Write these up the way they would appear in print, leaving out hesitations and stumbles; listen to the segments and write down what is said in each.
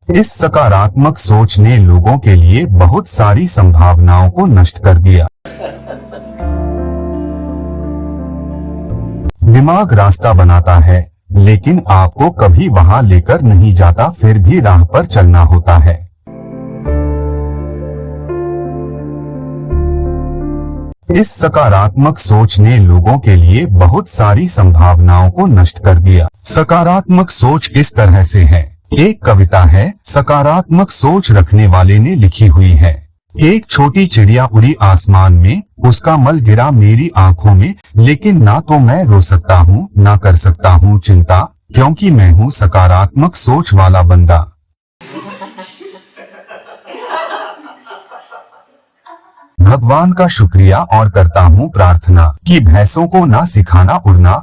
इस सकारात्मक सोच ने लोगों के लिए बहुत सारी संभावनाओं को नष्ट कर दिया। दिमाग रास्ता बनाता है, लेकिन आपको कभी वहां लेकर नहीं जाता, फिर भी राह पर चलना होता है। इस सकारात्मक सोच ने लोगों के लिए बहुत सारी संभावनाओं को नष्ट कर दिया। सकारात्मक सोच इस तरह से है। एक कविता है, सकारात्मक सोच रखने वाले ने लिखी हुई है। एक छोटी चिड़िया उड़ी आसमान में, उसका मल गिरा मेरी आंखों में, लेकिन ना तो मैं रो सकता हूँ ना कर सकता हूँ चिंता, क्योंकि मैं हूँ सकारात्मक सोच वाला बंदा। भगवान का शुक्रिया और करता हूँ प्रार्थना कि भैंसों को ना सिखाना उड़ना।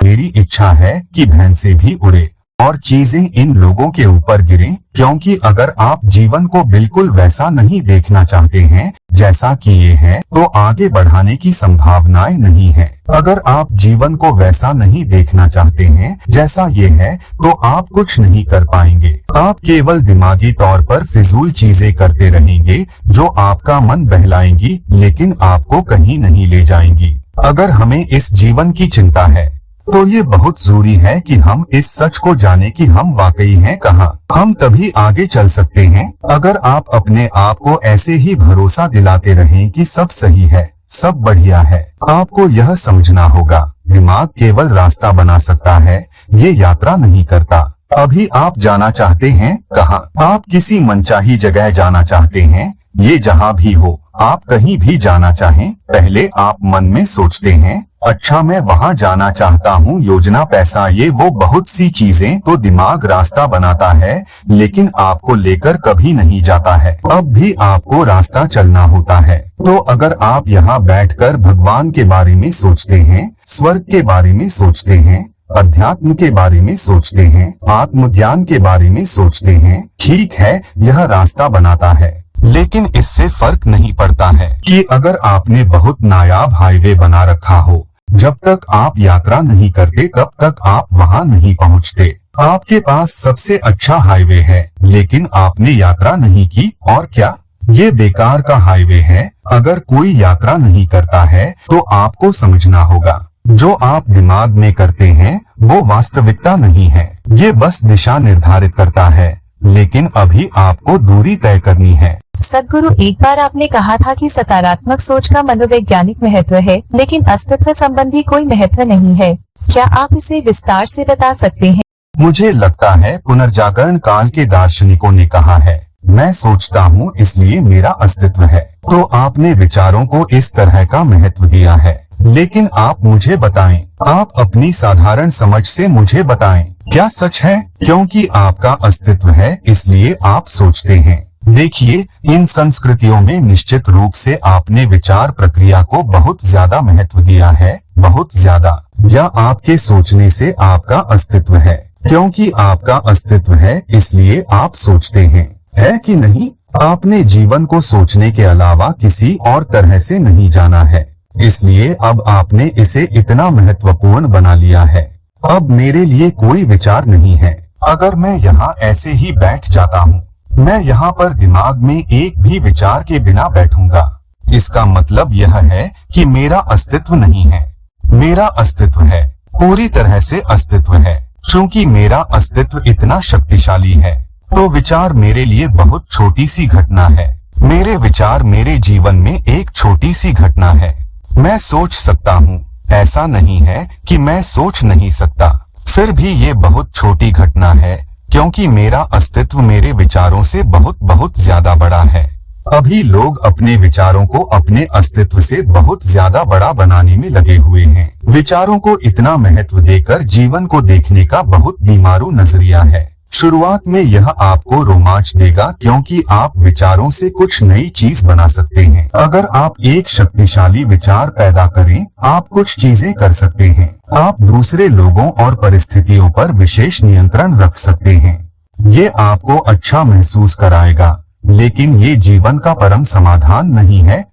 मेरी इच्छा है कि भैंसे भी उड़े और चीजें इन लोगों के ऊपर गिरें, क्योंकि अगर आप जीवन को बिल्कुल वैसा नहीं देखना चाहते हैं जैसा कि ये है, तो आगे बढ़ाने की संभावनाएं नहीं है। अगर आप जीवन को वैसा नहीं देखना चाहते हैं जैसा ये है, तो आप कुछ नहीं कर पाएंगे। आप केवल दिमागी तौर पर फिजूल चीजें करते रहेंगे जो आपका मन बहलाएंगी, लेकिन आपको कहीं नहीं ले जाएंगी। अगर हमें इस जीवन की चिंता है, तो ये बहुत जरूरी है कि हम इस सच को जाने कि हम वाकई हैं कहाँ। हम तभी आगे चल सकते हैं अगर आप अपने आप को ऐसे ही भरोसा दिलाते रहें कि सब सही है, सब बढ़िया है। आपको यह समझना होगा, दिमाग केवल रास्ता बना सकता है, ये यात्रा नहीं करता। अभी आप जाना चाहते हैं कहाँ? आप किसी मनचाही जगह जाना चाहते हैं, ये जहाँ भी हो, आप कहीं भी जाना चाहें, पहले आप मन में सोचते हैं, अच्छा मैं वहाँ जाना चाहता हूँ, योजना पैसा ये वो बहुत सी चीजें, तो दिमाग रास्ता बनाता है, लेकिन आपको लेकर कभी नहीं जाता है। अब भी आपको रास्ता चलना होता है। तो अगर आप यहाँ बैठकर भगवान के बारे में सोचते हैं, स्वर्ग के बारे में सोचते हैं, अध्यात्म के बारे में सोचते हैं, आत्मज्ञान के बारे में सोचते हैं, ठीक है, यह रास्ता बनाता है। लेकिन इससे फर्क नहीं पड़ता है कि अगर आपने बहुत नायाब हाईवे बना रखा हो, जब तक आप यात्रा नहीं करते तब तक आप वहां नहीं पहुंचते। आपके पास सबसे अच्छा हाईवे है, लेकिन आपने यात्रा नहीं की, और क्या? ये बेकार का हाईवे है। अगर कोई यात्रा नहीं करता है, तो आपको समझना होगा, जो आप दिमाग में करते हैं वो वास्तविकता नहीं है। ये बस दिशा निर्धारित करता है, लेकिन अभी आपको दूरी तय करनी है। सदगुरु, एक बार आपने कहा था कि सकारात्मक सोच का मनोवैज्ञानिक महत्व है, लेकिन अस्तित्व संबंधी कोई महत्व नहीं है। क्या आप इसे विस्तार से बता सकते हैं? मुझे लगता है पुनर्जागरण काल के दार्शनिकों ने कहा है, मैं सोचता हूँ इसलिए मेरा अस्तित्व है। तो आपने विचारों को इस तरह का महत्व दिया है, लेकिन आप मुझे बताएं, आप अपनी साधारण समझ से मुझे बताएं, क्या सच है? क्योंकि आपका अस्तित्व है, इसलिए आप सोचते हैं। देखिए, इन संस्कृतियों में निश्चित रूप से आपने विचार प्रक्रिया को बहुत ज्यादा महत्व दिया है, बहुत ज्यादा। या आपके सोचने से आपका अस्तित्व है, क्योंकि आपका अस्तित्व है इसलिए आप सोचते हैं, है कि नहीं? आपने जीवन को सोचने के अलावा किसी और तरह से नहीं जाना है, इसलिए अब आपने इसे इतना महत्वपूर्ण बना लिया है। अब मेरे लिए कोई विचार नहीं है। अगर मैं यहाँ ऐसे ही बैठ जाता हूँ, मैं यहाँ पर दिमाग में एक भी विचार के बिना बैठूंगा, इसका मतलब यह है कि मेरा अस्तित्व नहीं है। मेरा अस्तित्व है, पूरी तरह से अस्तित्व है। क्योंकि मेरा अस्तित्व इतना शक्तिशाली है, तो विचार मेरे लिए बहुत छोटी सी घटना है। मेरे विचार मेरे जीवन में एक छोटी सी घटना है। मैं सोच सकता हूँ, ऐसा नहीं है कि मैं सोच नहीं सकता, फिर भी ये बहुत छोटी घटना है, क्योंकि मेरा अस्तित्व मेरे विचारों से बहुत बहुत ज्यादा बड़ा है। अभी लोग अपने विचारों को अपने अस्तित्व से बहुत ज्यादा बड़ा बनाने में लगे हुए हैं। विचारों को इतना महत्व देकर जीवन को देखने का बहुत बीमारू नजरिया है। शुरुआत में यह आपको रोमांच देगा, क्योंकि आप विचारों से कुछ नई चीज बना सकते हैं। अगर आप एक शक्तिशाली विचार पैदा करें, आप कुछ चीजें कर सकते हैं। आप दूसरे लोगों और परिस्थितियों पर विशेष नियंत्रण रख सकते हैं। ये आपको अच्छा महसूस कराएगा, लेकिन ये जीवन का परम समाधान नहीं है।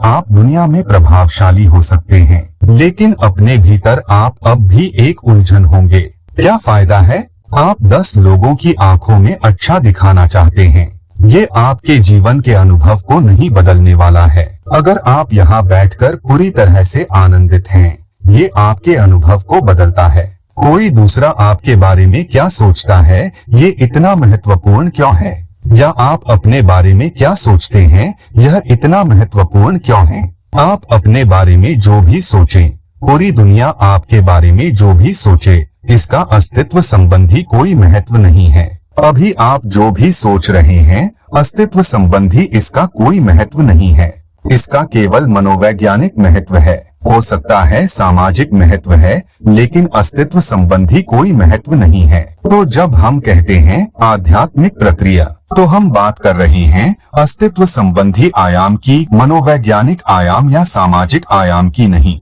आप दुनिया में प्रभावशाली हो सकते हैं, लेकिन अपने भीतर आप अब भी एक उलझन होंगे। क्या फायदा है? आप 10 लोगों की आंखों में अच्छा दिखाना चाहते हैं। ये आपके जीवन के अनुभव को नहीं बदलने वाला है। अगर आप यहाँ बैठकर पूरी तरह से आनंदित हैं, ये आपके अनुभव को बदलता है। कोई दूसरा आपके बारे में क्या सोचता है, ये इतना महत्वपूर्ण क्यों है? या आप अपने बारे में क्या सोचते हैं, यह इतना महत्वपूर्ण क्यों है? आप अपने बारे में जो भी सोचें, पूरी दुनिया आपके बारे में जो भी सोचे, इसका अस्तित्व संबंधी कोई महत्व नहीं है। अभी आप जो भी सोच रहे हैं, अस्तित्व संबंधी इसका कोई महत्व नहीं है। इसका केवल मनोवैज्ञानिक महत्व है। हो सकता है सामाजिक महत्व है, लेकिन अस्तित्व संबंधी कोई महत्व नहीं है। तो जब हम कहते हैं आध्यात्मिक प्रक्रिया, तो हम बात कर रहे हैं अस्तित्व संबंधी आयाम की, मनोवैज्ञानिक आयाम या सामाजिक आयाम की नहीं।